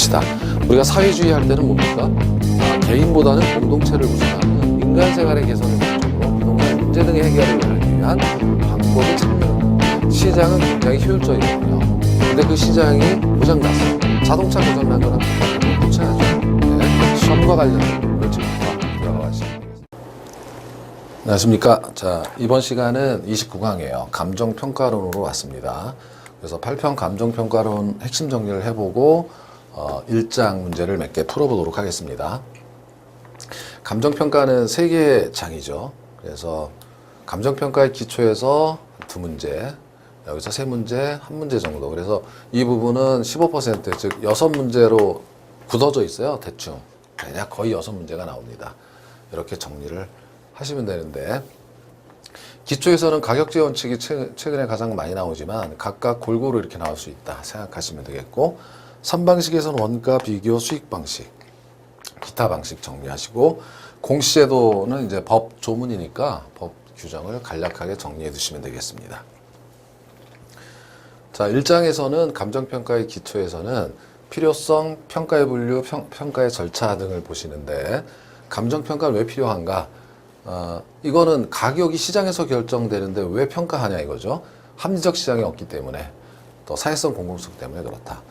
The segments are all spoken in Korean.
것이다. 우리가 사회주의 할 때는 뭡니까? 개인보다는 공동체를 우선하는 인간 생활의 개선을 목적으로 부동산 문제 등의 해결을 하기 위한 방법을 찾는 시장은 굉장히 효율적이거든요. 근데 그 시장이 고장났어. 자동차 고장난 거랑 고쳐야죠. 네, 시험과 관련된 부분을 지금부터 들어가 시작하겠습니다. 안녕하십니까. 자, 이번 시간은 29강이에요. 감정평가론으로 왔습니다. 그래서 8편 감정평가론 핵심 정리를 해보고 1장 문제를 몇 개 풀어보도록 하겠습니다. 감정평가는 3개의 장이죠. 그래서 감정평가의 기초에서 2문제, 여기서 3문제, 1문제 정도. 그래서 이 부분은 15%, 즉 6문제로 굳어져 있어요. 대충. 대략 거의 6문제가 나옵니다. 이렇게 정리를 하시면 되는데, 기초에서는 가격제 원칙이 최근에 가장 많이 나오지만 각각 골고루 이렇게 나올 수 있다 생각하시면 되겠고, 3방식에서는 원가, 비교, 수익 방식, 기타 방식 정리하시고, 공시제도는 이제 법 조문이니까 법 규정을 간략하게 정리해 두시면 되겠습니다. 자, 1장에서는 감정평가의 기초에서는 필요성, 평가의 분류, 평가의 절차 등을 보시는데, 감정평가는 왜 필요한가? 이거는 가격이 시장에서 결정되는데 왜 평가하냐 이거죠. 합리적 시장이 없기 때문에, 또 사회성 공공성 때문에 그렇다.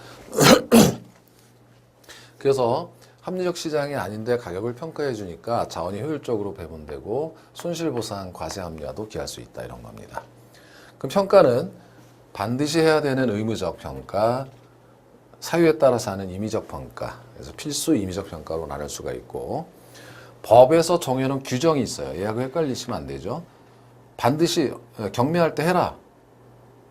그래서 합리적 시장이 아닌데 가격을 평가해 주니까 자원이 효율적으로 배분되고 손실보상, 과세합리화도 기할 수 있다 이런 겁니다. 그럼 평가는 반드시 해야 되는 의무적 평가, 사유에 따라서 하는 임의적 평가, 그래서 필수 임의적 평가로 나눌 수가 있고, 법에서 정해놓은 규정이 있어요. 얘하고 헷갈리시면 안 되죠. 반드시 경매할 때 해라.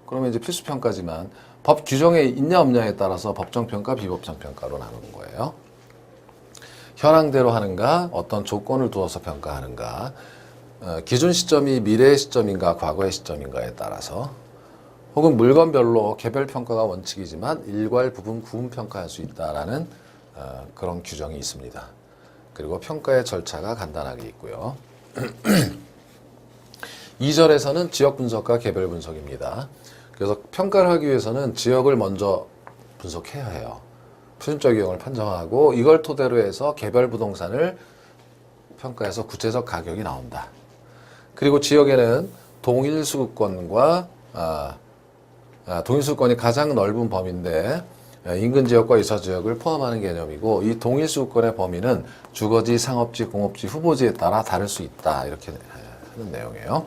그러면 이제 필수평가지만 법 규정에 있냐 없냐에 따라서 법정평가, 비법정평가로 나누는 거예요. 현황대로 하는가, 어떤 조건을 두어서 평가하는가, 기준 시점이 미래의 시점인가, 과거의 시점인가에 따라서, 혹은 물건별로 개별 평가가 원칙이지만 일괄 부분 구분 평가할 수 있다라는 그런 규정이 있습니다. 그리고 평가의 절차가 간단하게 있고요. 2절에서는 지역 분석과 개별 분석입니다. 그래서 평가를 하기 위해서는 지역을 먼저 분석해야 해요. 표준적 유형을 판정하고 이걸 토대로 해서 개별 부동산을 평가해서 구체적 가격이 나온다. 그리고 지역에는 동일 수급권과 동일 수급권이 가장 넓은 범위인데 인근 지역과 이사 지역을 포함하는 개념이고, 이 동일 수급권의 범위는 주거지, 상업지, 공업지, 후보지에 따라 다를 수 있다 이렇게 하는 내용이에요.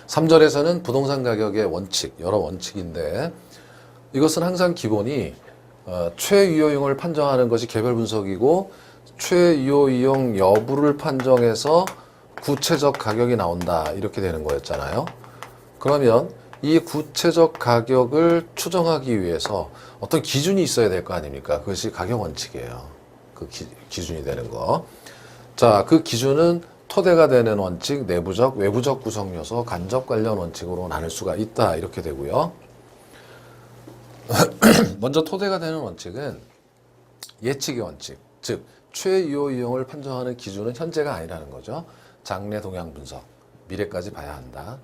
3절에서는 부동산 가격의 원칙, 여러 원칙인데, 이것은 항상 기본이 최유효용을 판정하는 것이 개별 분석이고, 최유효용 여부를 판정해서 구체적 가격이 나온다 이렇게 되는 거였잖아요. 그러면 이 구체적 가격을 추정하기 위해서 어떤 기준이 있어야 될 거 아닙니까? 그것이 가격 원칙이에요. 그 기준이 되는 거. 자, 그 기준은 토대가 되는 원칙, 내부적, 외부적 구성 요소, 간접 관련 원칙으로 나눌 수가 있다 이렇게 되고요. 먼저 토대가 되는 원칙은 예측의 원칙, 즉 최유효 이용을 판정하는 기준은 현재가 아니라는 거죠. 장래 동향 분석, 미래까지 봐야 한다.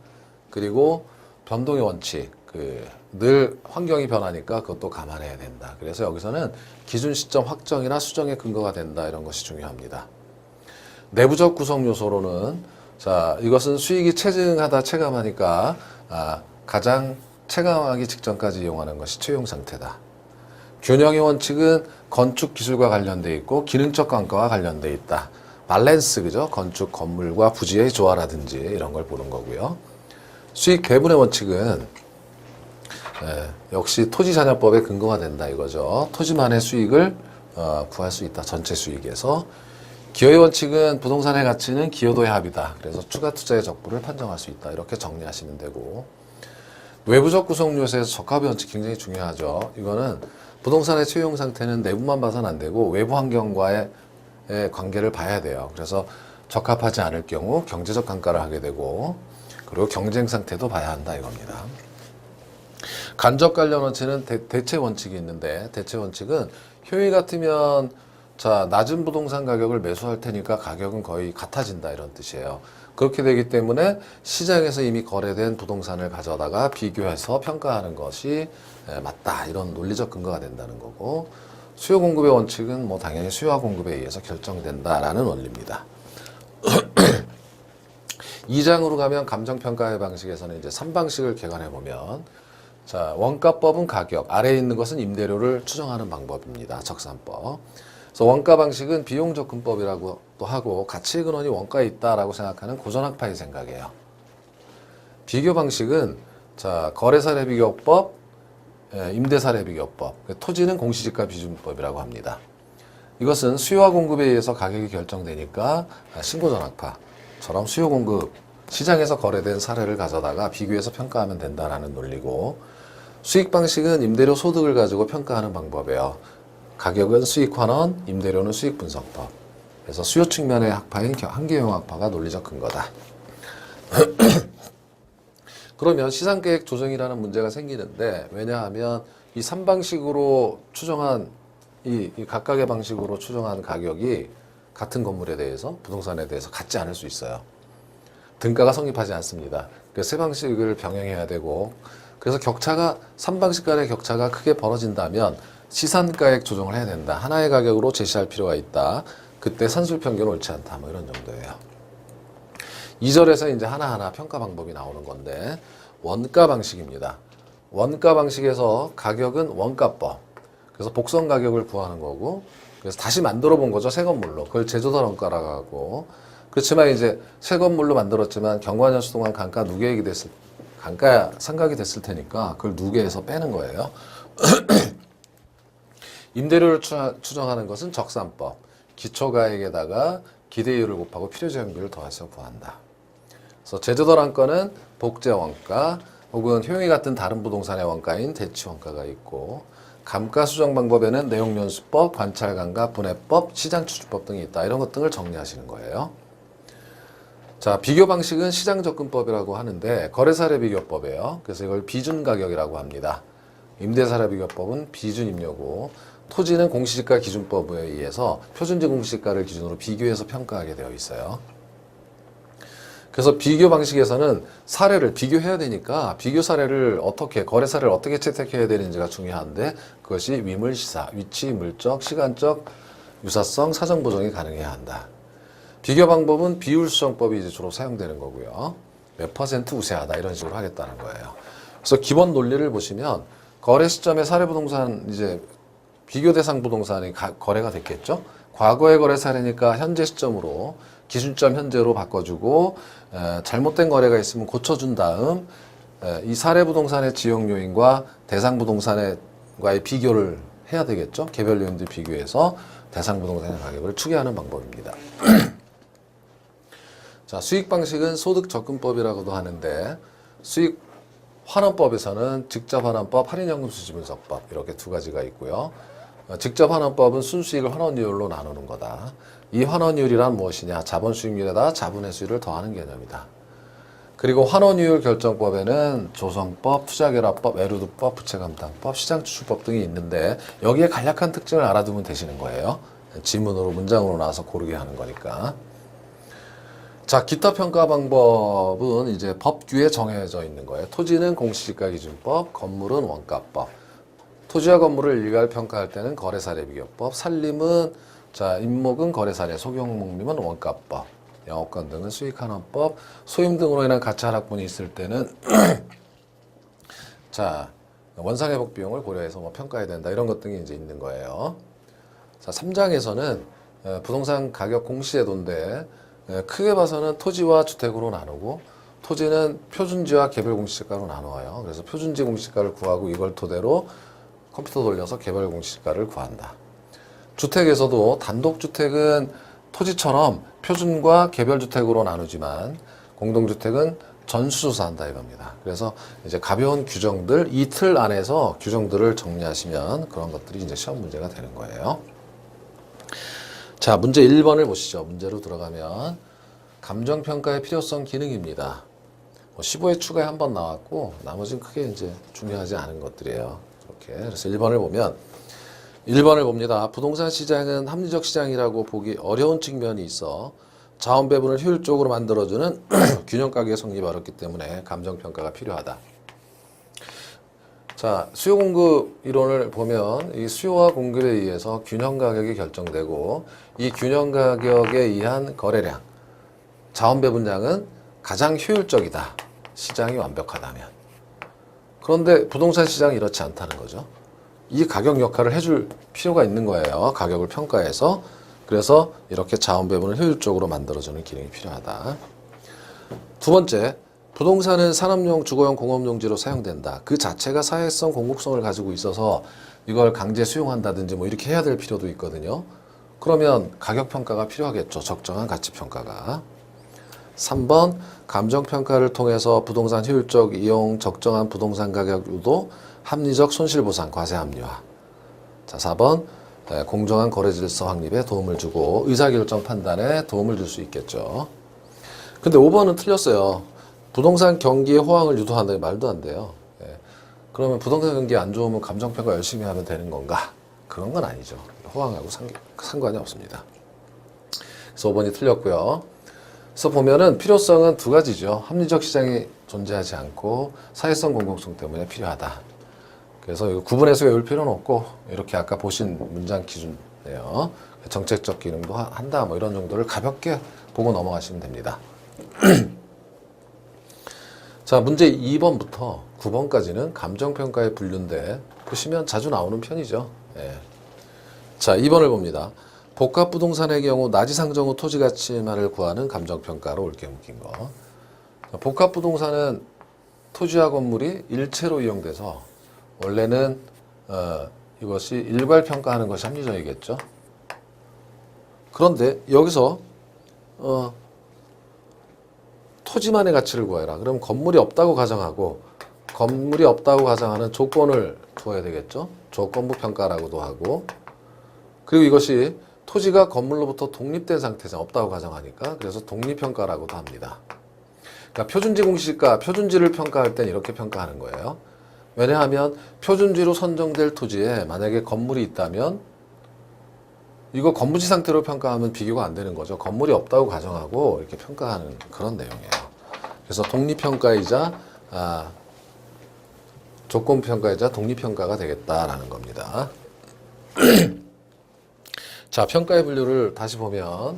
그리고 변동의 원칙, 늘 환경이 변하니까 그것도 감안해야 된다. 그래서 여기서는 기준 시점 확정이나 수정의 근거가 된다 이런 것이 중요합니다. 내부적 구성 요소로는, 자, 이것은 수익이 체증하다 체감하니까 가장 체감하기 직전까지 이용하는 것이 최용 상태다. 균형의 원칙은 건축 기술과 관련돼 있고 기능적 관가와 관련돼 있다. 밸런스, 그죠? 건축 건물과 부지의 조화라든지 이런 걸 보는 거고요. 수익 배분의 원칙은 역시 토지자녀법의 근거가 된다 이거죠. 토지만의 수익을 구할 수 있다. 전체 수익에서. 기여의 원칙은 부동산의 가치는 기여도의 합이다. 그래서 추가 투자의 적부를 판정할 수 있다. 이렇게 정리하시면 되고, 외부적 구성 요소에서 적합의 원칙 굉장히 중요하죠. 이거는 부동산의 채용 상태는 내부만 봐서는 안 되고 외부 환경과의 관계를 봐야 돼요. 그래서 적합하지 않을 경우 경제적 감가를 하게 되고, 그리고 경쟁 상태도 봐야 한다 이겁니다. 간접 관련 원칙은 대체 원칙이 있는데, 대체 원칙은 효율 같으면 자, 낮은 부동산 가격을 매수할 테니까 가격은 거의 같아진다 이런 뜻이에요. 그렇게 되기 때문에 시장에서 이미 거래된 부동산을 가져다가 비교해서 평가하는 것이 맞다. 이런 논리적 근거가 된다는 거고, 수요 공급의 원칙은 뭐 당연히 수요와 공급에 의해서 결정된다라는 원리입니다. 2장으로 가면 감정평가의 방식에서는 이제 3방식을 개관해 보면, 자, 원가법은 가격, 아래에 있는 것은 임대료를 추정하는 방법입니다. 적산법. 그래서 원가 방식은 비용 접근법이라고 또 하고, 가치 근원이 원가에 있다라고 생각하는 고전학파의 생각이에요. 비교 방식은, 자, 거래사례 비교법, 임대사례 비교법, 토지는 공시지가 비준법이라고 합니다. 이것은 수요와 공급에 의해서 가격이 결정되니까 신고전학파처럼 수요 공급, 시장에서 거래된 사례를 가져다가 비교해서 평가하면 된다라는 논리고, 수익 방식은 임대료 소득을 가지고 평가하는 방법이에요. 가격은 수익 환원, 임대료는 수익 분석법. 그래서 수요 측면의 학파인 한계용 학파가 논리적 근거다. 그러면 시장계획 조정이라는 문제가 생기는데, 왜냐하면 이 3방식으로 추정한 이 각각의 방식으로 추정한 가격이 같은 건물에 대해서, 부동산에 대해서 같지 않을 수 있어요. 등가가 성립하지 않습니다. 그래서 세 방식을 병행해야 되고, 그래서 격차가 3방식 간의 격차가 크게 벌어진다면 시산가액 조정을 해야 된다. 하나의 가격으로 제시할 필요가 있다. 그때 산술평균은 옳지 않다. 뭐 이런 정도예요. 2절에서 이제 하나하나 평가 방법이 나오는 건데, 원가 방식입니다. 원가 방식에서 가격은 원가법. 그래서 복선 가격을 구하는 거고, 그래서 다시 만들어 본 거죠. 새 건물로. 그걸 제조설 원가라고 하고, 그렇지만 이제 새 건물로 만들었지만 경과년수 동안 감가 누계액이 감가 상각이 됐을 테니까 그걸 누계해서 빼는 거예요. 임대료를 추정하는 것은 적산법. 기초가액에다가 기대이율을 곱하고 필요제한비를 더해서 구한다. 그래서 제조설 원가는 복제 원가 혹은 효용이 같은 다른 부동산의 원가인 대치 원가가 있고, 감가 수정 방법에는 내용연수법, 관찰감각, 분해법, 시장추주법 등이 있다. 이런 것 등을 정리하시는 거예요. 자, 비교 방식은 시장접근법이라고 하는데 거래사례 비교법이에요. 그래서 이걸 비준가격이라고 합니다. 임대사례 비교법은 비준임료고, 토지는 공시지가 기준법에 의해서 표준지 공시지가를 기준으로 비교해서 평가하게 되어 있어요. 그래서 비교 방식에서는 사례를 비교해야 되니까 비교 사례를 어떻게, 거래 사례를 어떻게 채택해야 되는지가 중요한데, 그것이 위물시사, 위치, 물적, 시간적, 유사성, 사정 보정이 가능해야 한다. 비교 방법은 비율수정법이 이제 주로 사용되는 거고요. 몇 퍼센트 우세하다 이런 식으로 하겠다는 거예요. 그래서 기본 논리를 보시면 거래 시점에 사례 부동산 이제 비교 대상 부동산이 거래가 됐겠죠. 과거의 거래 사례니까 현재 시점으로 기준점 현재로 바꿔주고, 잘못된 거래가 있으면 고쳐준 다음 이 사례 부동산의 지역 요인과 대상 부동산과의 비교를 해야 되겠죠. 개별 요인들 비교해서 대상 부동산의 가격을 추계하는 방법입니다. 자, 수익 방식은 소득 접근법이라고도 하는데, 수익 환원법에서는 직접 환원법, 할인연금 수지 분석법 이렇게 두 가지가 있고요. 직접 환원법은 순수익을 환원율로 나누는 거다. 이 환원율이란 무엇이냐? 자본 수익률에다 자본의 수익을 더하는 개념이다. 그리고 환원율 결정법에는 조성법, 투자결합법, 외루두법, 부채감당법, 시장추출법 등이 있는데, 여기에 간략한 특징을 알아두면 되시는 거예요. 지문으로 문장으로 나와서 고르게 하는 거니까. 자, 기타 평가 방법은 이제 법규에 정해져 있는 거예요. 토지는 공시지가 기준법, 건물은 원가법. 토지와 건물을 일괄 평가할 때는 거래사례 비교법, 산림은, 자, 임목은 거래사례, 소경목림은 원가법, 영업권 등은 수익환원법, 소임 등으로 인한 가치 하락분이 있을 때는 자, 원상회복 비용을 고려해서 뭐 평가해야 된다. 이런 것 등이 이제 있는 거예요. 자, 3장에서는 부동산 가격 공시제도인데, 크게 봐서는 토지와 주택으로 나누고, 토지는 표준지와 개별 공시지가로 나누어요. 그래서 표준지 공시지가를 구하고 이걸 토대로 컴퓨터 돌려서 개별 공시지가를 구한다. 주택에서도 단독주택은 토지처럼 표준과 개별주택으로 나누지만, 공동주택은 전수조사한다 이겁니다. 그래서 이제 가벼운 규정들, 이 틀 안에서 규정들을 정리하시면 그런 것들이 이제 시험 문제가 되는 거예요. 자, 문제 1번을 보시죠. 문제로 들어가면 감정평가의 필요성 기능입니다. 15회 추가에 한 번 나왔고, 나머지는 크게 이제 중요하지 않은 것들이에요. 이렇게. 그래서 1번을 보면, 1번을 봅니다. 부동산 시장은 합리적 시장이라고 보기 어려운 측면이 있어 자원 배분을 효율적으로 만들어주는 균형 가격의 성립이 어렵기 때문에 감정평가가 필요하다. 자, 수요 공급 이론을 보면 이 수요와 공급에 의해서 균형 가격이 결정되고 이 균형 가격에 의한 거래량, 자원 배분량은 가장 효율적이다. 시장이 완벽하다면. 그런데 부동산 시장이 이렇지 않다는 거죠. 이 가격 역할을 해줄 필요가 있는 거예요. 가격을 평가해서. 그래서 이렇게 자원 배분을 효율적으로 만들어주는 기능이 필요하다. 두 번째, 부동산은 산업용, 주거용, 공업용지로 사용된다. 그 자체가 사회성, 공공성을 가지고 있어서 이걸 강제 수용한다든지 뭐 이렇게 해야 될 필요도 있거든요. 그러면 가격 평가가 필요하겠죠. 적정한 가치 평가가. 3번, 감정평가를 통해서 부동산 효율적 이용, 적정한 부동산 가격 유도, 합리적 손실보상, 과세 합리화. 자, 4번, 공정한 거래 질서 확립에 도움을 주고 의사결정 판단에 도움을 줄 수 있겠죠. 근데 5번은 틀렸어요. 부동산 경기의 호황을 유도하는 말도 안 돼요. 그러면 부동산 경기 안 좋으면 감정평가 열심히 하면 되는 건가? 그런 건 아니죠. 호황하고 상관이 없습니다. 그래서 5번이 틀렸고요. 그래서 보면은 필요성은 두 가지죠. 합리적 시장이 존재하지 않고 사회성 공공성 때문에 필요하다. 그래서 이거 구분해서 외울 필요는 없고 이렇게 아까 보신 문장 기준이에요. 정책적 기능도 한다 뭐 이런 정도를 가볍게 보고 넘어가시면 됩니다. 자, 문제 2번부터 9번까지는 감정평가의 분류인데 보시면 자주 나오는 편이죠. 예. 자, 2번을 봅니다. 복합부동산의 경우 나지상정 후 토지가치만을 구하는 감정평가로 옳게 묶인 거. 복합부동산은 토지와 건물이 일체로 이용돼서 원래는 이것이 일괄평가하는 것이 합리적이겠죠. 그런데 여기서 토지만의 가치를 구해라. 그럼 건물이 없다고 가정하고 건물이 없다고 가정하는 조건을 두어야 되겠죠. 조건부 평가라고도 하고 그리고 이것이 토지가 건물로부터 독립된 상태잖아. 없다고 가정하니까. 그래서 독립평가라고도 합니다. 그러니까 표준지 공시지가, 표준지를 평가할 땐 이렇게 평가하는 거예요. 왜냐하면 표준지로 선정될 토지에 만약에 건물이 있다면 이거 건물지 상태로 평가하면 비교가 안 되는 거죠. 건물이 없다고 가정하고 이렇게 평가하는 그런 내용이에요. 그래서 독립평가이자 조건평가이자 독립평가가 되겠다라는 겁니다. 자, 평가의 분류를 다시 보면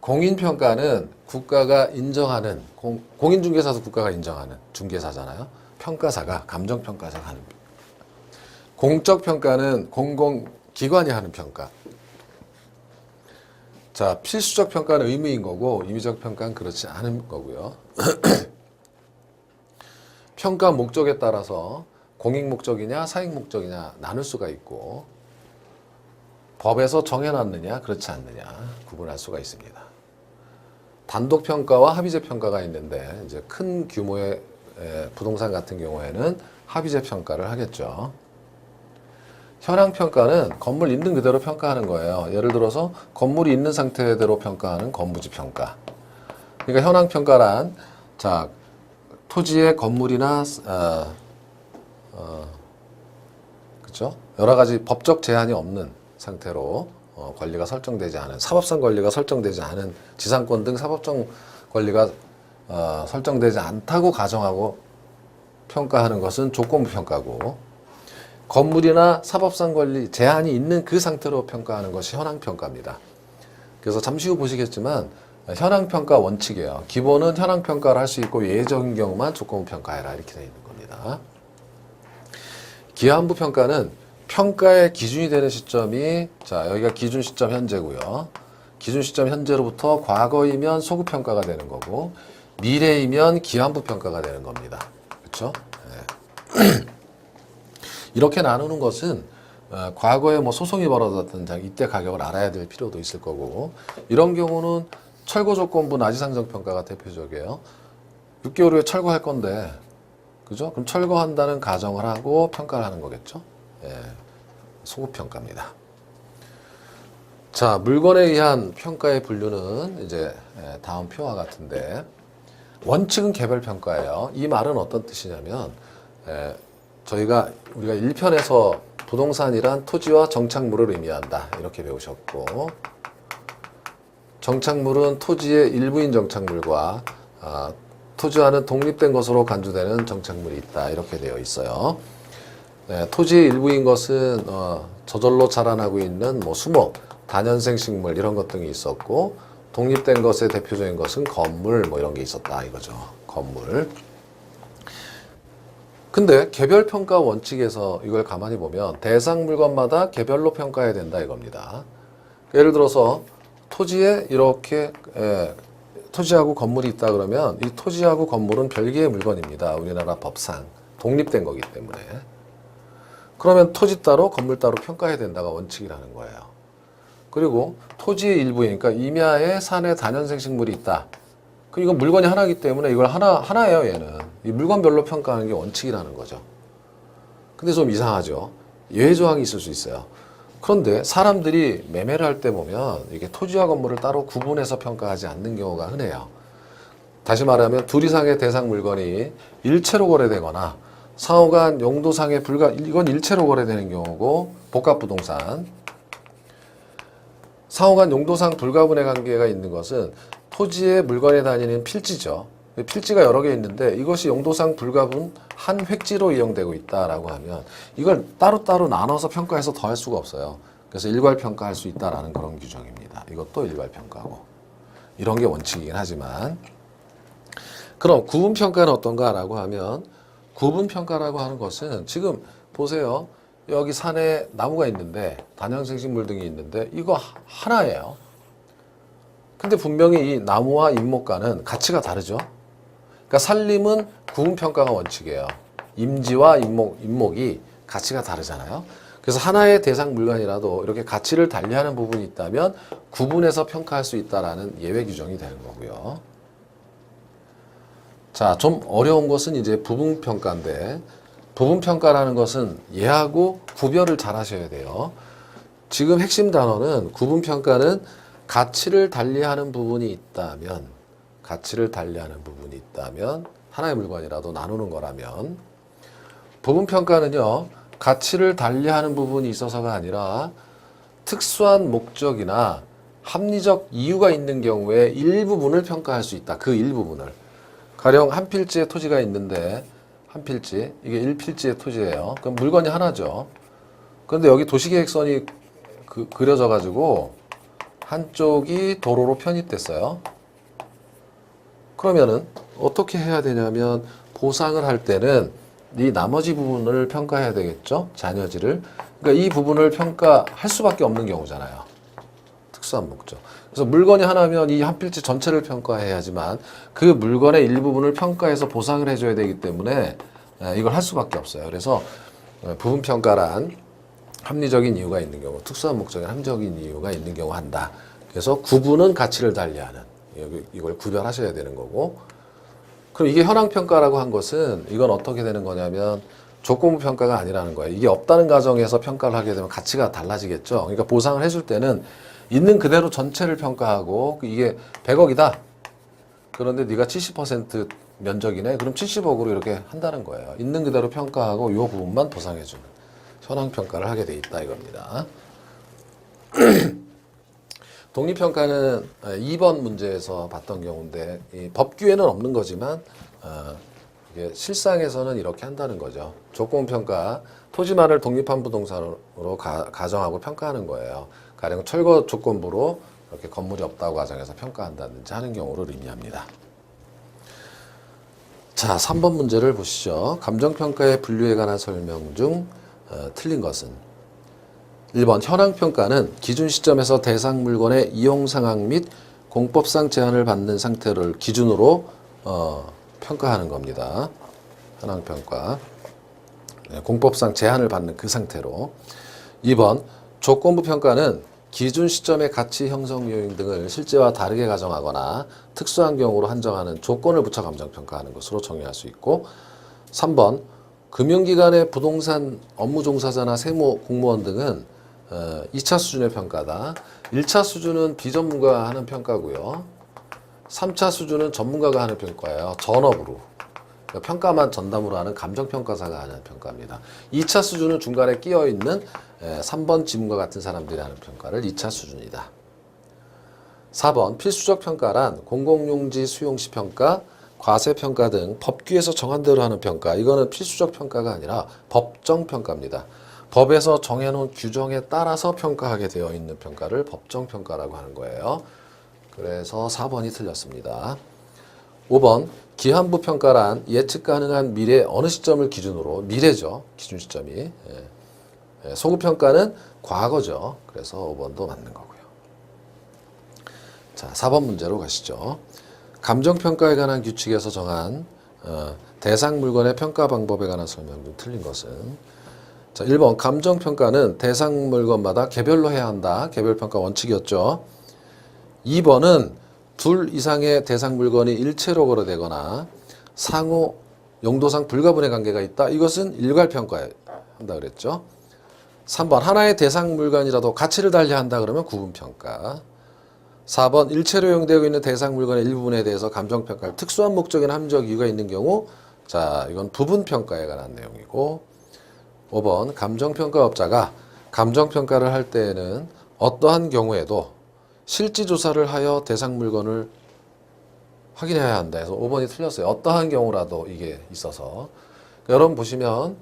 공인평가는 국가가 인정하는 공인중개사도 국가가 인정하는 중개사잖아요. 평가사가 감정평가사가 하는 공적평가는 공공기관이 하는 평가. 자, 필수적 평가는 의무인 거고 임의적 평가는 그렇지 않은 거고요. 평가 목적에 따라서 공익 목적이냐 사익 목적이냐 나눌 수가 있고 법에서 정해놨느냐 그렇지 않느냐 구분할 수가 있습니다. 단독 평가와 합의제 평가가 있는데 이제 큰 규모의 부동산 같은 경우에는 합의제 평가를 하겠죠. 현황 평가는 건물 있는 그대로 평가하는 거예요. 예를 들어서 건물이 있는 상태대로 평가하는 건부지 평가. 그러니까 현황 평가란 자 토지의 건물이나 그렇죠? 여러 가지 법적 제한이 없는 상태로 권리가 설정되지 않은 사법상 권리가 설정되지 않은 지상권 등 사법적 권리가 설정되지 않다고 가정하고 평가하는 것은 조건부 평가고 건물이나 사법상 권리 제한이 있는 그 상태로 평가하는 것이 현황 평가입니다. 그래서 잠시 후 보시겠지만 현황 평가 원칙이에요. 기본은 현황 평가를 할 수 있고 예외적인 경우만 조건부 평가해라 이렇게 되어 있는 겁니다. 기한부 평가는 평가의 기준이 되는 시점이 자 여기가 기준 시점 현재고요. 기준 시점 현재로부터 과거이면 소급 평가가 되는 거고 미래이면 기한부 평가가 되는 겁니다. 그렇죠? 네. 이렇게 나누는 것은 과거에 뭐 소송이 벌어졌던 장 이때 가격을 알아야 될 필요도 있을 거고 이런 경우는 철거 조건부 나지상정 평가가 대표적이에요. 6개월 후에 철거할 건데 그죠? 그럼 철거한다는 가정을 하고 평가를 하는 거겠죠? 예, 소급평가입니다. 자, 물건에 의한 평가의 분류는 이제 다음 표와 같은데 원칙은 개별평가예요. 이 말은 어떤 뜻이냐면 우리가 1편에서 부동산이란 토지와 정착물을 의미한다 이렇게 배우셨고 정착물은 토지의 일부인 정착물과 토지와는 독립된 것으로 간주되는 정착물이 있다. 이렇게 되어 있어요. 네, 토지의 일부인 것은 저절로 자라나고 있는 뭐 수목, 다년생 식물 이런 것 등이 있었고, 독립된 것의 대표적인 것은 건물 뭐 이런 게 있었다 이거죠. 건물. 근데 개별평가 원칙에서 이걸 가만히 보면 대상 물건마다 개별로 평가해야 된다 이겁니다. 예를 들어서 토지에 이렇게 토지하고 건물이 있다 그러면 이 토지하고 건물은 별개의 물건입니다. 우리나라 법상 독립된 거기 때문에. 그러면 토지 따로 건물 따로 평가해야 된다가 원칙이라는 거예요. 그리고 토지의 일부이니까 임야에 산에 다년생 식물이 있다. 이건 물건이 하나이기 때문에 이걸 하나예요, 얘는. 이 물건별로 평가하는 게 원칙이라는 거죠. 근데 좀 이상하죠. 예외 조항이 있을 수 있어요. 그런데 사람들이 매매를 할 때 보면 이게 토지와 건물을 따로 구분해서 평가하지 않는 경우가 흔해요. 다시 말하면 둘 이상의 대상 물건이 일체로 거래되거나 상호간 용도상의 이건 일체로 거래되는 경우고, 복합부동산. 상호간 용도상 불가분의 관계가 있는 것은 토지에 물건이 다니는 필지죠. 필지가 여러 개 있는데 이것이 용도상 불가분 한 획지로 이용되고 있다라고 하면 이걸 따로따로 나눠서 평가해서 더할 수가 없어요. 그래서 일괄평가할 수 있다라는 그런 규정입니다. 이것도 일괄평가고. 이런 게 원칙이긴 하지만, 그럼 구분평가는 어떤가라고 하면, 구분평가라고 하는 것은 지금 보세요. 여기 산에 나무가 있는데 다년생 식물 등이 있는데 이거 하나예요. 근데 분명히 이 나무와 임목과는 가치가 다르죠. 그러니까 산림은 구분평가가 원칙이에요. 임지와 임목이 가치가 다르잖아요. 그래서 하나의 대상 물건이라도 이렇게 가치를 달리하는 부분이 있다면 구분해서 평가할 수 있다라는 예외 규정이 되는 거고요. 자, 좀 어려운 것은 이제 부분평가인데, 부분평가라는 것은 얘하고 구별을 잘 하셔야 돼요. 지금 핵심 단어는 구분평가는 가치를 달리하는 부분이 있다면, 하나의 물건이라도 나누는 거라면, 부분평가는요, 가치를 달리하는 부분이 있어서가 아니라 특수한 목적이나 합리적 이유가 있는 경우에 일부분을 평가할 수 있다. 그 일부분을. 가령 한 필지의 토지가 있는데, 한 필지, 이게 1필지의 토지예요. 그럼 물건이 하나죠. 그런데 여기 도시계획선이 그려져 가지고 한쪽이 도로로 편입됐어요. 그러면은 어떻게 해야 되냐면, 보상을 할 때는 이 나머지 부분을 평가해야 되겠죠. 잔여지를. 그러니까 이 부분을 평가할 수밖에 없는 경우잖아요. 특수한 목적. 그래서 물건이 하나면 이 한 필지 전체를 평가해야지만 그 물건의 일부분을 평가해서 보상을 해줘야 되기 때문에 이걸 할 수밖에 없어요. 그래서 부분평가란 합리적인 이유가 있는 경우, 특수한 목적인 합리적인 이유가 있는 경우 한다. 그래서 구분은 가치를 달리하는, 이걸 구별하셔야 되는 거고, 그럼 이게 현황평가라고 한 것은 이건 어떻게 되는 거냐면 조건부 평가가 아니라는 거예요. 이게 없다는 가정에서 평가를 하게 되면 가치가 달라지겠죠. 그러니까 보상을 해줄 때는 있는 그대로 전체를 평가하고, 이게 100억이다. 그런데 네가 70% 면적이네. 그럼 70억으로 이렇게 한다는 거예요. 있는 그대로 평가하고 이 부분만 보상해주는 현황평가를 하게 돼 있다 이겁니다. 독립평가는 2번 문제에서 봤던 경우인데, 이 법규에는 없는 거지만 이게 실상에서는 이렇게 한다는 거죠. 조건평가, 토지만을 독립한 부동산으로 가정하고 평가하는 거예요. 가령 철거 조건부로 이렇게 건물이 없다고 가정해서 평가한다든지 하는 경우를 의미합니다. 자, 3번 문제를 보시죠. 감정평가의 분류에 관한 설명 중 틀린 것은? 1번 현황평가는 기준 시점에서 대상 물건의 이용 상황 및 공법상 제한을 받는 상태를 기준으로 평가하는 겁니다. 현황평가. 공법상 제한을 받는 그 상태로. 2번 조건부 평가는 기준 시점의 가치 형성 요인 등을 실제와 다르게 가정하거나 특수한 경우로 한정하는 조건을 붙여 감정평가하는 것으로 정의할 수 있고, 3번 금융기관의 부동산 업무 종사자나 세무 공무원 등은 2차 수준의 평가다. 1차 수준은 비전문가가 하는 평가고요. 3차 수준은 전문가가 하는 평가예요. 전업으로. 그러니까 평가만 전담으로 하는 감정평가사가 하는 평가입니다. 2차 수준은 중간에 끼어있는 3번 지문과 같은 사람들이 하는 평가를 2차 수준이다. 4번 필수적 평가란 공공용지 수용시 평가, 과세평가 등 법규에서 정한 대로 하는 평가. 이거는 필수적 평가가 아니라 법정 평가입니다. 법에서 정해놓은 규정에 따라서 평가하게 되어 있는 평가를 법정 평가라고 하는 거예요. 그래서 4번이 틀렸습니다. 5번 기한부 평가란 예측 가능한 미래 어느 시점을 기준으로, 미래죠. 기준 시점이. 소급 평가는 과거죠. 그래서 5번도 맞는 거고요. 자, 4번 문제로 가시죠. 감정평가에 관한 규칙에서 정한 대상 물건의 평가 방법에 관한 설명 중 틀린 것은, 자, 1번 감정평가는 대상 물건마다 개별로 해야 한다. 개별평가 원칙이었죠. 2번은 둘 이상의 대상 물건이 일체로 거래되거나 상호 용도상 불가분의 관계가 있다. 이것은 일괄평가에 한다 그랬죠. 3번 하나의 대상 물건이라도 가치를 달리한다 그러면 구분평가. 4번 일체로 이용되고 있는 대상 물건의 일부분에 대해서 감정평가를 특수한 목적이나 함정 이유가 있는 경우, 자, 이건 부분평가에 관한 내용이고, 5번 감정평가업자가 감정평가를 할 때에는 어떠한 경우에도 실지조사를 하여 대상 물건을 확인해야 한다 해서 5번이 틀렸어요. 어떠한 경우라도 이게 있어서. 여러분 보시면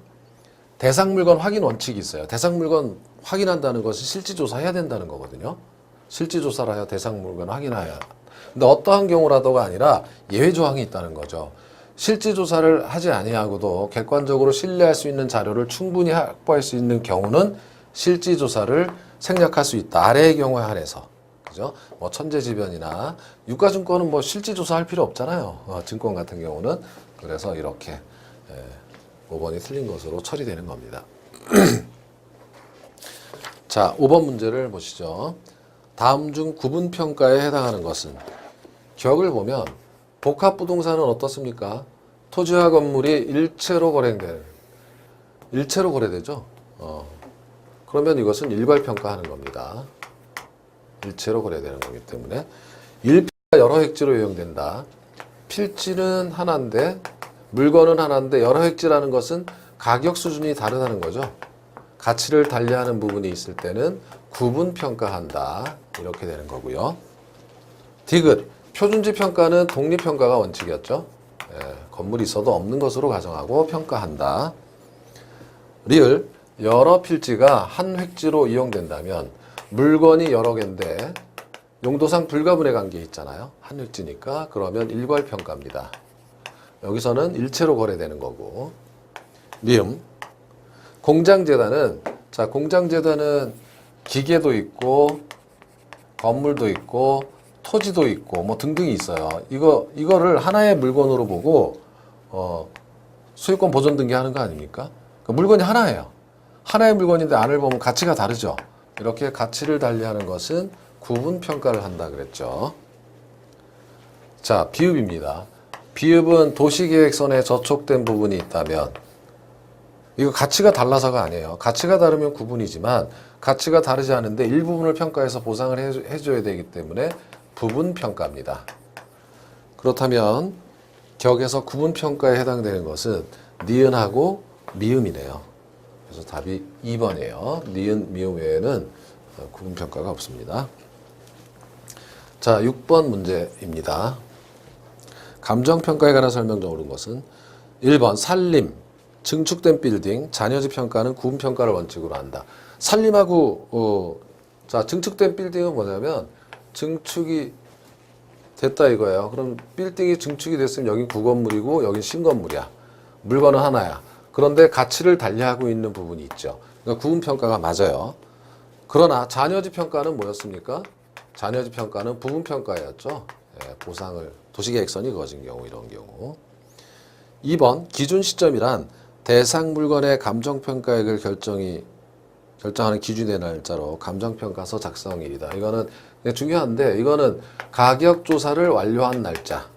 대상 물건 확인 원칙이 있어요. 대상 물건 확인한다는 것이 실지조사해야 된다는 거거든요. 실지조사를 하여 대상 물건 확인해야. 근데 어떠한 경우라도가 아니라 예외 조항이 있다는 거죠. 실지조사를 하지 아니하고도 객관적으로 신뢰할 수 있는 자료를 충분히 확보할 수 있는 경우는 실지조사를 생략할 수 있다. 아래의 경우에 한해서. 그죠? 뭐 천재지변이나 유가증권은 뭐 실지조사할 필요 없잖아요. 증권 같은 경우는. 그래서 이렇게 5번이 틀린 것으로 처리되는 겁니다. 자, 5번 문제를 보시죠. 다음 중 구분평가에 해당하는 것은, 기억을 보면 복합부동산은 어떻습니까? 토지와 건물이 일체로 거래되죠. 그러면 이것은 일괄평가하는 겁니다. 일체로 거래되는 거기 때문에. 일필가 여러 획지로 이용된다. 필지는 하나인데 물건은 하나인데 여러 획지라는 것은 가격 수준이 다르다는 거죠. 가치를 달리하는 부분이 있을 때는 구분평가한다. 이렇게 되는 거고요. 디귿, 표준지 평가는 독립평가가 원칙이었죠. 건물이 있어도 없는 것으로 가정하고 평가한다. 리을, 여러 필지가 한 획지로 이용된다면 물건이 여러 개인데 용도상 불가분의 관계 있잖아요. 한 획지니까. 그러면 일괄평가입니다. 여기서는 일체로 거래되는 거고. 미음, 공장재단은, 자, 공장재단은 기계도 있고 건물도 있고 토지도 있고 뭐 등등이 있어요. 이거를 하나의 물건으로 보고 소유권 보존 등기하는 거 아닙니까? 그러니까 물건이 하나예요. 하나의 물건인데 안을 보면 가치가 다르죠. 이렇게 가치를 달리하는 것은 구분평가를 한다 그랬죠. 자, 비읍입니다. 비읍은 도시계획선에 저촉된 부분이 있다면, 이거 가치가 달라서가 아니에요. 가치가 다르면 구분이지만 가치가 다르지 않은데 일부분을 평가해서 보상을 해줘야 되기 때문에 부분평가입니다. 그렇다면 격에서 구분평가에 해당되는 것은 니은하고 미음이네요. 그래서 답이 2번이에요. 니은, 미음 외에는 구분평가가 없습니다. 자, 6번 문제입니다. 감정평가에 관한 설명 중 옳은 것은 1번 산림, 증축된 빌딩, 잔여지 평가는 구분평가를 원칙으로 한다. 산림하고 자, 증축된 빌딩은 뭐냐면 증축이 됐다 이거예요. 그럼 빌딩이 증축이 됐으면 여긴 구건물이고 여긴 신건물이야. 물건은 하나야. 그런데 가치를 달리하고 있는 부분이 있죠. 그러니까 구분평가가 맞아요. 그러나 잔여지 평가는 뭐였습니까? 잔여지 평가는 부분평가였죠. 보상을, 도시계획선이 그어진 경우, 이런 경우. 2번 기준 시점이란 대상 물건의 감정평가액을 결정하는 기준의 날짜로 감정평가서 작성일이다. 이거는 중요한데, 이거는 가격조사를 완료한 날짜,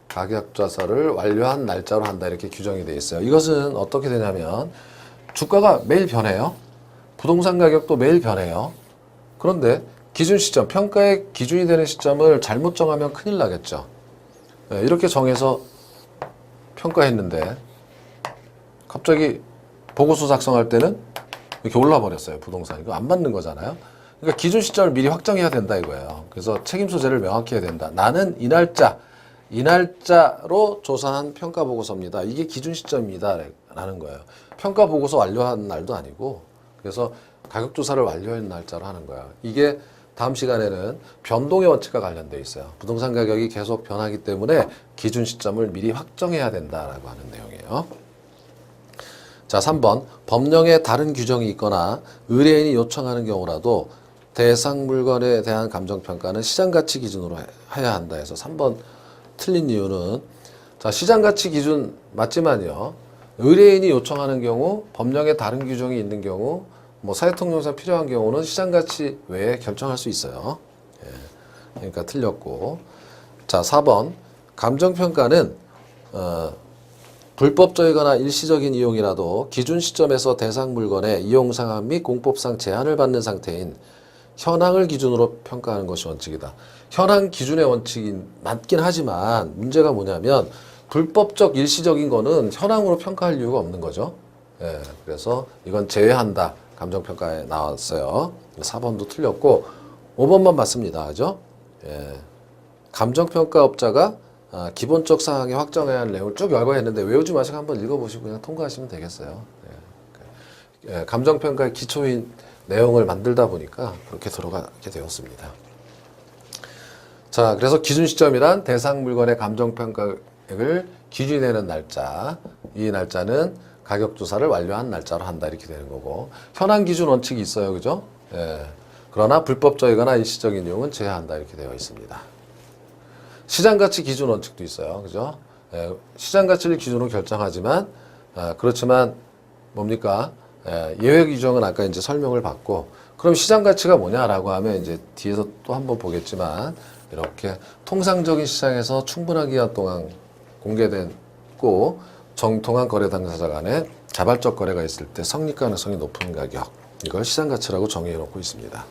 가격조사를 완료한 날짜로 한다, 이렇게 규정이 되어 있어요. 이것은 어떻게 되냐면 주가가 매일 변해요. 부동산 가격도 매일 변해요. 그런데 기준 시점, 평가의 기준이 되는 시점을 잘못 정하면 큰일 나겠죠. 이렇게 정해서 평가했는데 갑자기 보고서 작성할 때는 이렇게 올라 버렸어요. 부동산. 이거 안 맞는 거잖아요. 그러니까 기준 시점을 미리 확정해야 된다 이거예요. 그래서 책임 소재를 명확히 해야 된다. 나는 이 날짜로 조사한 평가 보고서입니다. 이게 기준 시점입니다. 라는 거예요. 평가 보고서 완료한 날도 아니고, 그래서 가격 조사를 완료한 날짜로 하는 거예요. 이게 다음 시간에는 변동의 원칙과 관련되어 있어요. 부동산 가격이 계속 변하기 때문에 기준 시점을 미리 확정해야 된다라고 하는 내용이에요. 자, 3번. 법령에 다른 규정이 있거나 의뢰인이 요청하는 경우라도 대상 물건에 대한 감정평가는 시장가치 기준으로 해야 한다 해서 3번 틀린 이유는, 자, 시장가치 기준 맞지만요. 의뢰인이 요청하는 경우, 법령에 다른 규정이 있는 경우, 뭐 사회통념상 필요한 경우는 시장가치 외에 결정할 수 있어요. 예, 그러니까 틀렸고. 자, 4번. 감정평가는 불법적이거나 일시적인 이용이라도 기준 시점에서 대상 물건의 이용 상한 및 공법상 제한을 받는 상태인 현황을 기준으로 평가하는 것이 원칙이다. 현황 기준의 원칙이 맞긴 하지만 문제가 뭐냐면 불법적 일시적인 거는 현황으로 평가할 이유가 없는 거죠. 예, 그래서 이건 제외한다. 감정평가에 나왔어요. 4번도 틀렸고 5번만 맞습니다. 그죠? 예, 감정평가업자가 기본적 사항에 확정해야 할 내용을 쭉 열거했는데 외우지 마시고 한번 읽어보시고 그냥 통과하시면 되겠어요. 예, 감정평가의 기초인 내용을 만들다 보니까 그렇게 들어가게 되었습니다. 자, 그래서 기준 시점이란 대상 물건의 감정평가액을 기준내는 날짜, 이 날짜는 가격 조사를 완료한 날짜로 한다 이렇게 되는 거고, 현황 기준 원칙이 있어요, 그죠? 예. 그러나 불법적이거나 일시적인 이용은 제한한다 이렇게 되어 있습니다. 시장가치 기준 원칙도 있어요, 그죠? 예. 시장가치를 기준으로 결정하지만 그렇지만 뭡니까? 예외 규정은 아까 이제 설명을 받고, 그럼 시장가치가 뭐냐라고 하면 이제 뒤에서 또 한번 보겠지만 이렇게 통상적인 시장에서 충분한 기간 동안 공개됐고 정통한 거래 당사자 간에 자발적 거래가 있을 때 성립 가능성이 높은 가격, 이걸 시장가치라고 정의해 놓고 있습니다.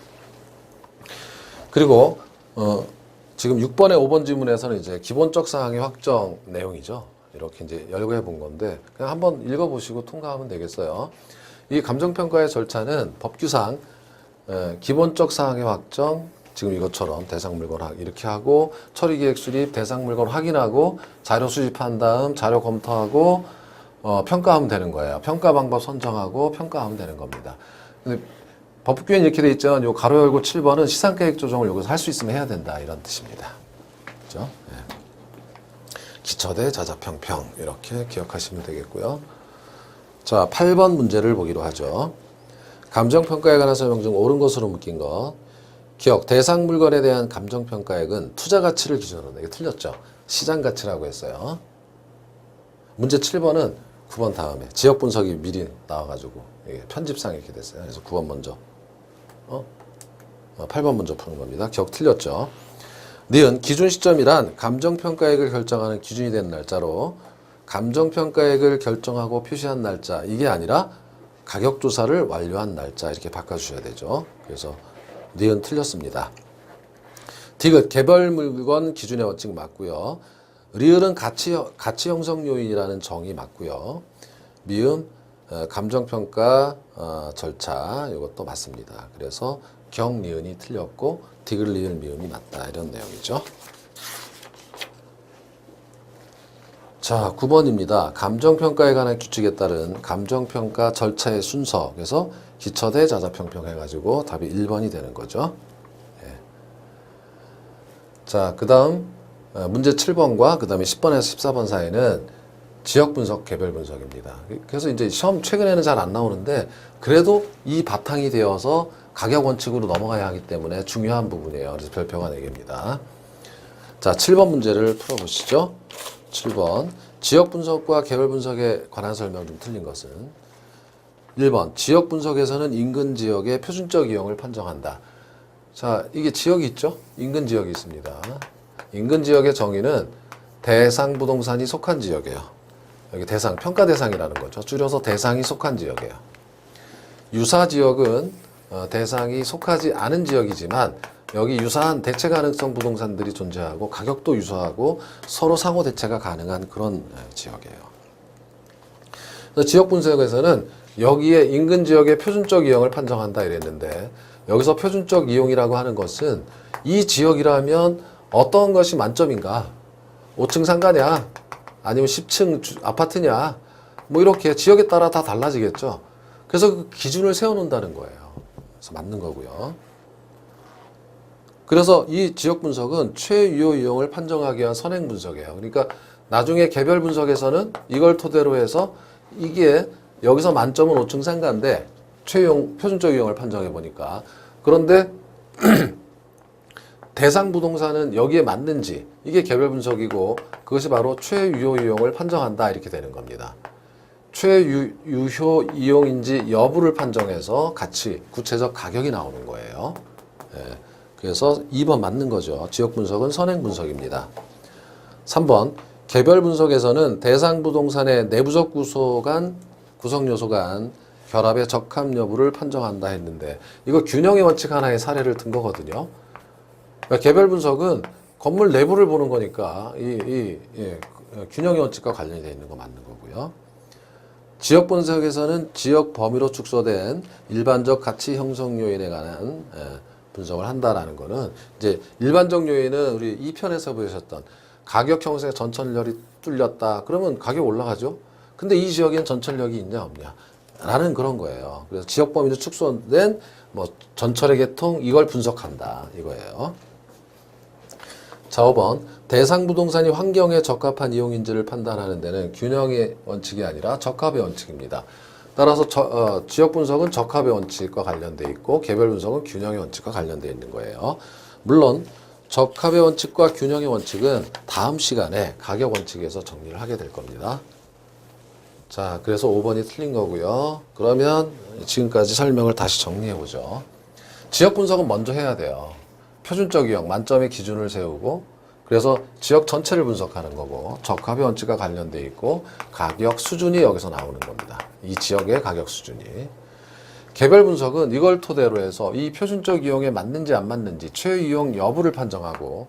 그리고 지금 6번에 5번 지문에서는 이제 기본적 사항의 확정 내용이죠. 이렇게 이제 열거해 본 건데 그냥 한번 읽어보시고 통과하면 되겠어요. 이 감정평가의 절차는 법규상 기본적 사항의 확정, 지금 이것처럼 대상 물건 이렇게 하고 처리계획 수립, 대상 물건 확인하고 자료 수집한 다음 자료 검토하고 평가하면 되는 거예요. 평가 방법 선정하고 평가하면 되는 겁니다. 근데 법규에는 이렇게 돼 있죠. 요 가로 열고 7번은 시상계획 조정을 여기서 할 수 있으면 해야 된다 이런 뜻입니다. 그렇죠? 네. 기초대 자자평평 이렇게 기억하시면 되겠고요. 자, 8번 문제를 보기로 하죠. 감정평가에 관한 설명 중 옳은 것으로 묶인 것. 기억, 대상 물건에 대한 감정평가액은 투자가치를 기준으로, 이게 틀렸죠. 시장가치라고 했어요. 문제 7번은 9번 다음에 지역 분석이 미리 나와가지고 이게 편집상 이렇게 됐어요. 그래서 9번 먼저 8번 먼저 푸는 겁니다. 기억 틀렸죠. 니은 기준 시점이란 감정평가액을 결정하는 기준이 된 날짜로 감정평가액을 결정하고 표시한 날짜, 이게 아니라 가격조사를 완료한 날짜 이렇게 바꿔주셔야 되죠. 그래서 니은 틀렸습니다. 디귿 개별 물건 기준의 원칙 맞고요. 리을은 가치 형성 요인이라는 정의 맞고요. 미음 감정평가 절차 이것도 맞습니다. 그래서 경 니은이 틀렸고 디귿 리을 미음이 맞다 이런 내용이죠. 자, 9번입니다. 감정평가에 관한 규칙에 따른 감정평가 절차의 순서. 그래서 기초대 자자평평 해가지고 답이 1번이 되는 거죠. 예. 자, 그 다음 문제 7번과 그 다음에 10번에서 14번 사이는 지역 분석, 개별 분석입니다. 그래서 이제 시험 최근에는 잘 안 나오는데 그래도 이 바탕이 되어서 가격 원칙으로 넘어가야 하기 때문에 중요한 부분이에요. 그래서 별표가 4개입니다. 자, 7번 문제를 풀어보시죠. 7번 지역 분석과 개별 분석에 관한 설명 좀 틀린 것은 1번 지역 분석에서는 인근 지역의 표준적 이용을 판정한다. 자, 이게 지역이 있죠? 인근 지역이 있습니다. 인근 지역의 정의는 대상 부동산이 속한 지역이에요. 여기 대상, 평가 대상이라는 거죠. 줄여서 대상이 속한 지역이에요. 유사 지역은 대상이 속하지 않은 지역이지만 여기 유사한 대체 가능성 부동산들이 존재하고 가격도 유사하고 서로 상호 대체가 가능한 그런 지역이에요. 그래서 지역 분석에서는 여기에 인근 지역의 표준적 이용을 판정한다 이랬는데 여기서 표준적 이용이라고 하는 것은 이 지역이라면 어떤 것이 만점인가? 5층 상가냐? 아니면 10층 아파트냐? 뭐 이렇게 지역에 따라 다 달라지겠죠. 그래서 그 기준을 세워놓는다는 거예요. 그래서 맞는 거고요. 그래서 이 지역 분석은 최유효 이용을 판정하기 위한 선행 분석이에요. 그러니까 나중에 개별 분석에서는 이걸 토대로 해서 이게 여기서 만점은 5층 상가인데 최유용, 표준적 이용을 판정해 보니까 그런데 대상 부동산은 여기에 맞는지 이게 개별 분석이고 그것이 바로 최유효 이용을 판정한다 이렇게 되는 겁니다. 최유효 이용인지 여부를 판정해서 같이 구체적 가격이 나오는 거예요. 예, 그래서 2번 맞는 거죠. 지역 분석은 선행 분석입니다. 3번 개별 분석에서는 대상 부동산의 내부적 구성 요소 간 결합의 적합 여부를 판정한다 했는데 이거 균형의 원칙 하나의 사례를 든 거거든요. 그러니까 개별 분석은 건물 내부를 보는 거니까 균형의 원칙과 관련이 되어 있는 거 맞는 거고요. 지역 분석에서는 지역 범위로 축소된 일반적 가치 형성 요인에 관한 분석을 한다라는 거는 이제 일반적 요인은 우리 2편에서 보셨던 가격 형성에 전철역이 뚫렸다. 그러면 가격 올라가죠. 근데 이 지역에는 전철역이 있냐 없냐 라는 그런 거예요. 그래서 지역 범위로 축소된 뭐 전철의 개통 이걸 분석한다 이거예요. 자, 5번 대상 부동산이 환경에 적합한 이용인지를 판단하는 데는 균형의 원칙이 아니라 적합의 원칙입니다. 따라서 지역 분석은 적합의 원칙과 관련되어 있고 개별 분석은 균형의 원칙과 관련되어 있는 거예요. 물론 적합의 원칙과 균형의 원칙은 다음 시간에 가격 원칙에서 정리를 하게 될 겁니다. 자, 그래서 5번이 틀린 거고요. 그러면 지금까지 설명을 다시 정리해 보죠. 지역 분석은 먼저 해야 돼요. 표준적 이용, 만점의 기준을 세우고 그래서 지역 전체를 분석하는 거고 적합의 원칙과 관련돼 있고 가격 수준이 여기서 나오는 겁니다. 이 지역의 가격 수준이. 개별 분석은 이걸 토대로 해서 이 표준적 이용에 맞는지 안 맞는지 최이용 여부를 판정하고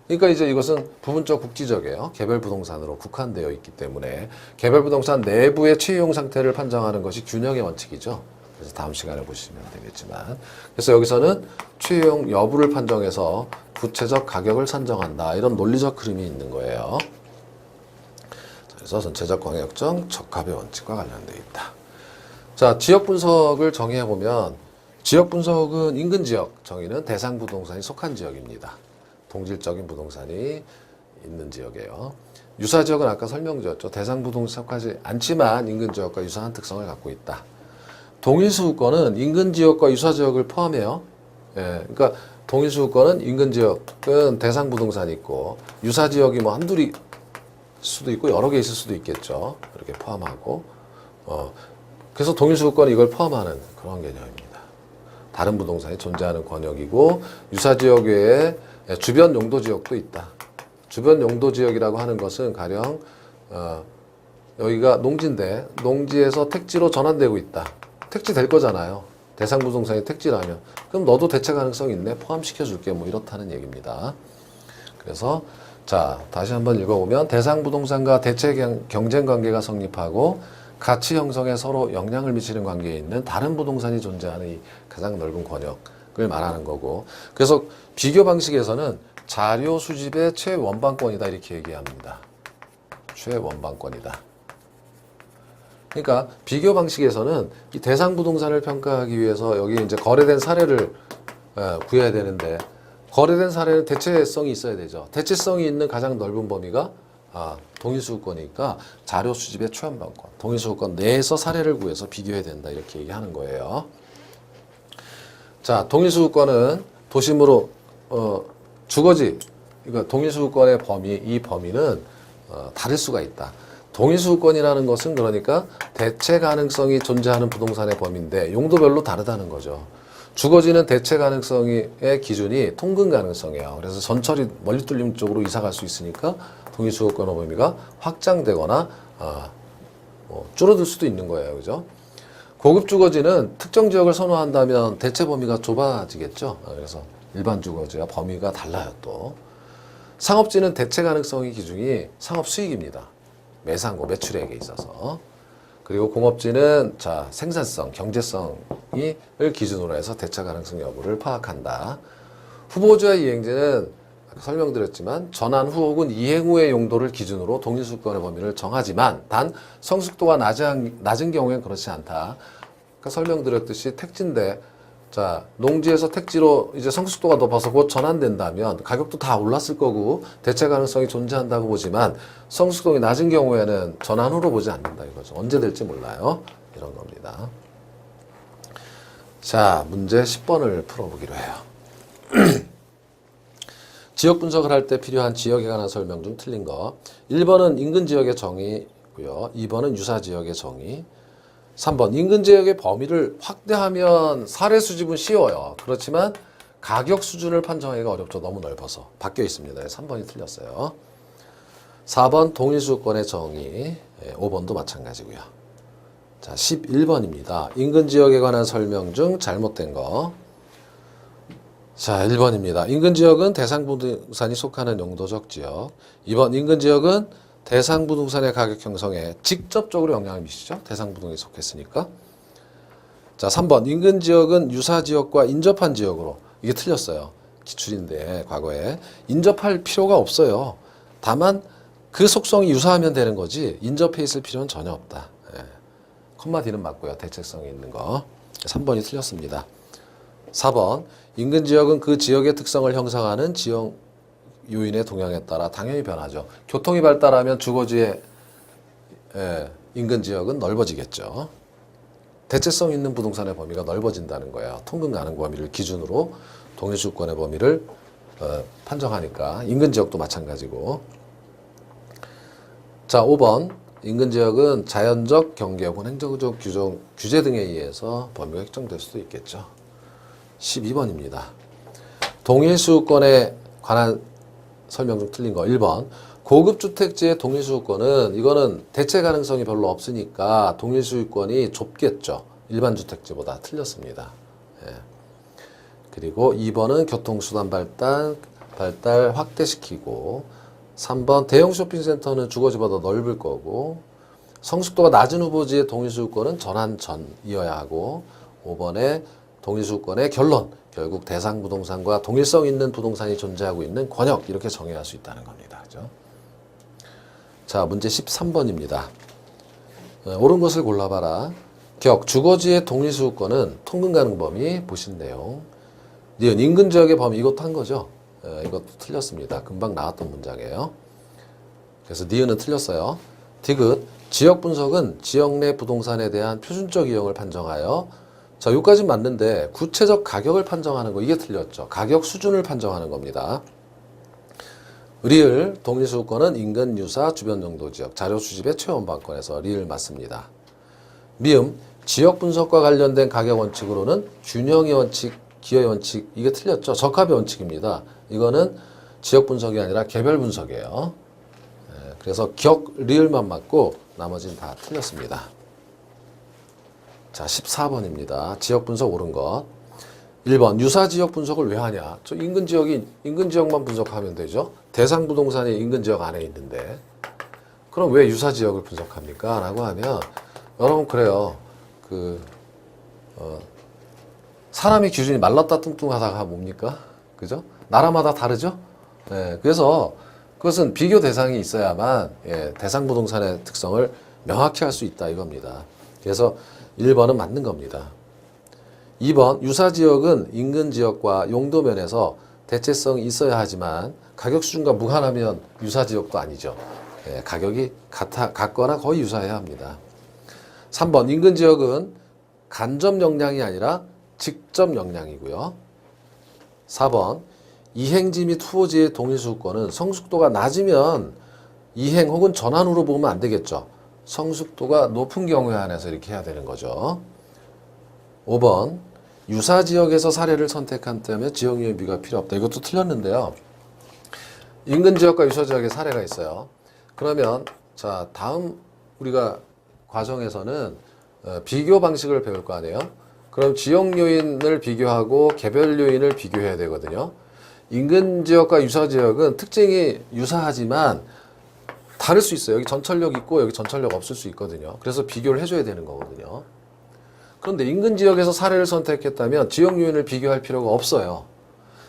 그러니까 이제 이것은 부분적 국지적이에요. 개별 부동산으로 국한되어 있기 때문에 개별 부동산 내부의 최이용 상태를 판정하는 것이 균형의 원칙이죠. 그래서 다음 시간에 보시면 되겠지만 그래서 여기서는 최이용 여부를 판정해서 구체적 가격을 산정한다. 이런 논리적 흐름이 있는 거예요. 그래서 전체적 광역정 적합의 원칙과 관련되어 있다. 자, 지역 분석을 정의해보면 지역 분석은 인근 지역 정의는 대상 부동산이 속한 지역입니다. 동질적인 부동산이 있는 지역이에요. 유사 지역은 아까 설명드렸죠. 대상 부동산에 속하지 않지만 인근 지역과 유사한 특성을 갖고 있다. 동일수급권은 인근 지역과 유사 지역을 포함해요. 예, 그러니까 동일수급권은 인근 지역은 대상 부동산이 있고 유사 지역이 뭐 한둘이 수도 있고 여러 개 있을 수도 있겠죠. 이렇게 포함하고 그래서 동일수급권은 이걸 포함하는 그런 개념입니다. 다른 부동산이 존재하는 권역이고 유사 지역 외에 주변 용도 지역도 있다. 주변 용도 지역이라고 하는 것은 가령 여기가 농지인데 농지에서 택지로 전환되고 있다. 택지 될 거잖아요. 대상 부동산이 택지라면 그럼 너도 대체 가능성 있네. 포함시켜 줄게. 뭐 이렇다는 얘기입니다. 그래서 자, 다시 한번 읽어보면 대상 부동산과 대체 경쟁 관계가 성립하고 가치 형성에 서로 영향을 미치는 관계에 있는 다른 부동산이 존재하는 이 가장 넓은 권역을 말하는 거고 그래서 비교 방식에서는 자료 수집의 최원방권이다 이렇게 얘기합니다. 최원방권이다. 그러니까 비교 방식에서는 이 대상 부동산을 평가하기 위해서 여기 이제 거래된 사례를 구해야 되는데 거래된 사례는 대체성이 있어야 되죠. 대체성이 있는 가장 넓은 범위가 동일수급권이니까 자료 수집의 최원방권. 동일수급권 내에서 사례를 구해서 비교해야 된다 이렇게 얘기하는 거예요. 자, 동일수급권은 도심으로 주거지, 그러니까 동일수급권의 범위, 이 범위는 다를 수가 있다. 동일수급권이라는 것은 그러니까 대체 가능성이 존재하는 부동산의 범위인데 용도별로 다르다는 거죠. 주거지는 대체 가능성의 기준이 통근 가능성이에요. 그래서 전철이 멀리 뚫림 쪽으로 이사 갈 수 있으니까 동일수급권의 범위가 확장되거나 줄어들 수도 있는 거예요. 그죠? 고급 주거지는 특정 지역을 선호한다면 대체 범위가 좁아지겠죠. 그래서 일반 주거지와 범위가 달라요 또. 상업지는 대체 가능성의 기준이 상업 수익입니다. 매상고 매출액에 있어서. 그리고 공업지는 자 생산성, 경제성을 기준으로 해서 대차 가능성 여부를 파악한다. 후보지와 이행지는 아까 설명드렸지만 전환 후 혹은 이행 후의 용도를 기준으로 동일수권의 범위를 정하지만 단 성숙도가 낮은 경우엔 그렇지 않다. 아까 설명드렸듯이 택지인데 자 농지에서 택지로 이제 성숙도가 높아서 곧 전환된다면 가격도 다 올랐을 거고 대체 가능성이 존재한다고 보지만 성숙도가 낮은 경우에는 전환 후로 보지 않는다 이거죠. 언제 될지 몰라요. 이런 겁니다. 자 문제 10번을 풀어보기로 해요. 지역 분석을 할 때 필요한 지역에 관한 설명 중 틀린 거. 1번은 인근 지역의 정의고요. 2번은 유사 지역의 정의. 3번 인근 지역의 범위를 확대하면 사례 수집은 쉬워요. 그렇지만 가격 수준을 판정하기가 어렵죠. 너무 넓어서. 바뀌어 있습니다. 3번이 틀렸어요. 4번 동일수권의 정의. 5번도 마찬가지고요. 자, 11번입니다. 인근 지역에 관한 설명 중 잘못된 거. 자, 1번입니다. 인근 지역은 대상 부동산이 속하는 용도적 지역. 2번 인근 지역은 대상 부동산의 가격 형성에 직접적으로 영향을 미치죠. 대상 부동산이 속했으니까. 자, 3번 인근 지역은 유사 지역과 인접한 지역으로. 이게 틀렸어요. 기출인데 과거에 인접할 필요가 없어요. 다만 그 속성이 유사하면 되는 거지 인접해 있을 필요는 전혀 없다. 예. 콤마 D는 맞고요. 대체성이 있는 거. 3번이 틀렸습니다. 4번 인근 지역은 그 지역의 특성을 형성하는 지역 요인의 동향에 따라 당연히 변하죠. 교통이 발달하면 주거지의 인근 지역은 넓어지겠죠. 대체성 있는 부동산의 범위가 넓어진다는 거예요. 통근 가능 범위를 기준으로 동일주권의 범위를 판정하니까 인근 지역도 마찬가지고. 자, 5번 인근 지역은 자연적 경계 혹은 행정적 규제 등에 의해서 범위가 획정될 수도 있겠죠. 12번입니다. 동일수권에 관한 설명 중 틀린 거 1번 고급 주택지의 동일수요권은 이거는 대체 가능성이 별로 없으니까 동일수요권이 좁겠죠. 일반 주택지보다 틀렸습니다. 예. 그리고 2번은 교통수단 발달 확대시키고 3번 대형 쇼핑센터는 주거지보다 넓을 거고 성숙도가 낮은 후보지의 동일수요권은 전환 전이어야 하고 5번에 동일수요권의 결론 결국 대상 부동산과 동일성 있는 부동산이 존재하고 있는 권역 이렇게 정의할 수 있다는 겁니다. 그죠? 자, 문제 13번입니다. 옳은 것을 골라봐라. 격 주거지의 동일수요권은 통근 가능 범위 보신 내용. 니은 인근 지역의 범위 이것도 한 거죠. 이것도 틀렸습니다. 금방 나왔던 문장이에요. 그래서 니은은 틀렸어요. 디귿 지역 분석은 지역 내 부동산에 대한 표준적 이용을 판정하여 자, 여기까지는 맞는데 구체적 가격을 판정하는 거 이게 틀렸죠. 가격 수준을 판정하는 겁니다. 리을 동일수요권은 인근 유사 주변 용도 지역 자료 수집의 최원방권에서 리을 맞습니다. 미음 지역 분석과 관련된 가격 원칙으로는 균형의 원칙, 기여의 원칙 이게 틀렸죠. 적합의 원칙입니다. 이거는 지역 분석이 아니라 개별 분석이에요. 그래서 격 리을만 맞고 나머지는 다 틀렸습니다. 자, 14번입니다. 지역 분석 옳은 것. 1번 유사 지역 분석을 왜 하냐? 저 인근 지역만 분석하면 되죠. 대상 부동산이 인근 지역 안에 있는데 그럼 왜 유사 지역을 분석합니까? 라고 하면 여러분 그래요. 사람이 기준이 말랐다 뚱뚱하다가 뭡니까? 그죠? 나라마다 다르죠? 네, 그래서 그것은 비교 대상이 있어야만 대상 부동산의 특성을 명확히 할 수 있다 이겁니다. 그래서 1번은 맞는 겁니다. 2번 유사지역은 인근 지역과 용도 면에서 대체성이 있어야 하지만 가격 수준과 무관하면 유사지역도 아니죠. 가격이 같거나 거의 유사해야 합니다. 3번 인근 지역은 간접 역량이 아니라 직접 역량이고요. 4번 이행지 및 후보지의 동일수요권은 성숙도가 낮으면 이행 혹은 전환으로 보면 안 되겠죠. 성숙도가 높은 경우에 한해서 이렇게 해야 되는 거죠. 5번 유사 지역에서 사례를 선택한다면 지역 유예비가 필요 없다. 이것도 틀렸는데요. 인근 지역과 유사 지역의 사례가 있어요. 그러면 자 다음 우리가 과정에서는 비교 방식을 배울 거 아니에요. 그럼 지역 요인을 비교하고 개별 요인을 비교해야 되거든요. 인근 지역과 유사 지역은 특징이 유사하지만 다를 수 있어요. 여기 전철역 있고 여기 전철역 없을 수 있거든요. 그래서 비교를 해줘야 되는 거거든요. 그런데 인근 지역에서 사례를 선택했다면 지역 요인을 비교할 필요가 없어요.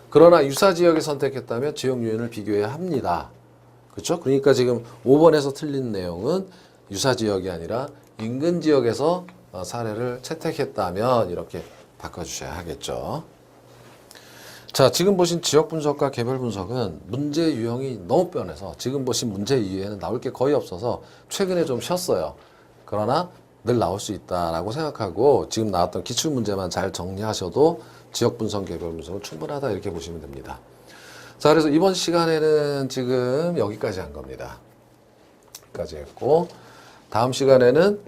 그러나 유사 지역을 선택했다면 지역 요인을 비교해야 합니다. 그렇죠? 그러니까 지금 5번에서 틀린 내용은 유사 지역이 아니라 인근 지역에서 사례를 채택했다면 이렇게 바꿔주셔야 하겠죠. 자, 지금 보신 지역 분석과 개별 분석은 문제 유형이 너무 뻔해서 지금 보신 문제 이외에는 나올 게 거의 없어서 최근에 좀 쉬었어요. 그러나 늘 나올 수 있다라고 생각하고 지금 나왔던 기출 문제만 잘 정리하셔도 지역 분석, 개별 분석은 충분하다 이렇게 보시면 됩니다. 자, 그래서 이번 시간에는 지금 여기까지 한 겁니다. 여기까지 했고 다음 시간에는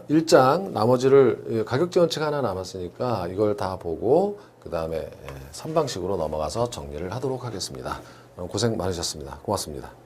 1장 나머지를 가격 지원책 하나 남았으니까 이걸 다 보고 그 다음에 3방식으로 넘어가서 정리를 하도록 하겠습니다. 고생 많으셨습니다. 고맙습니다.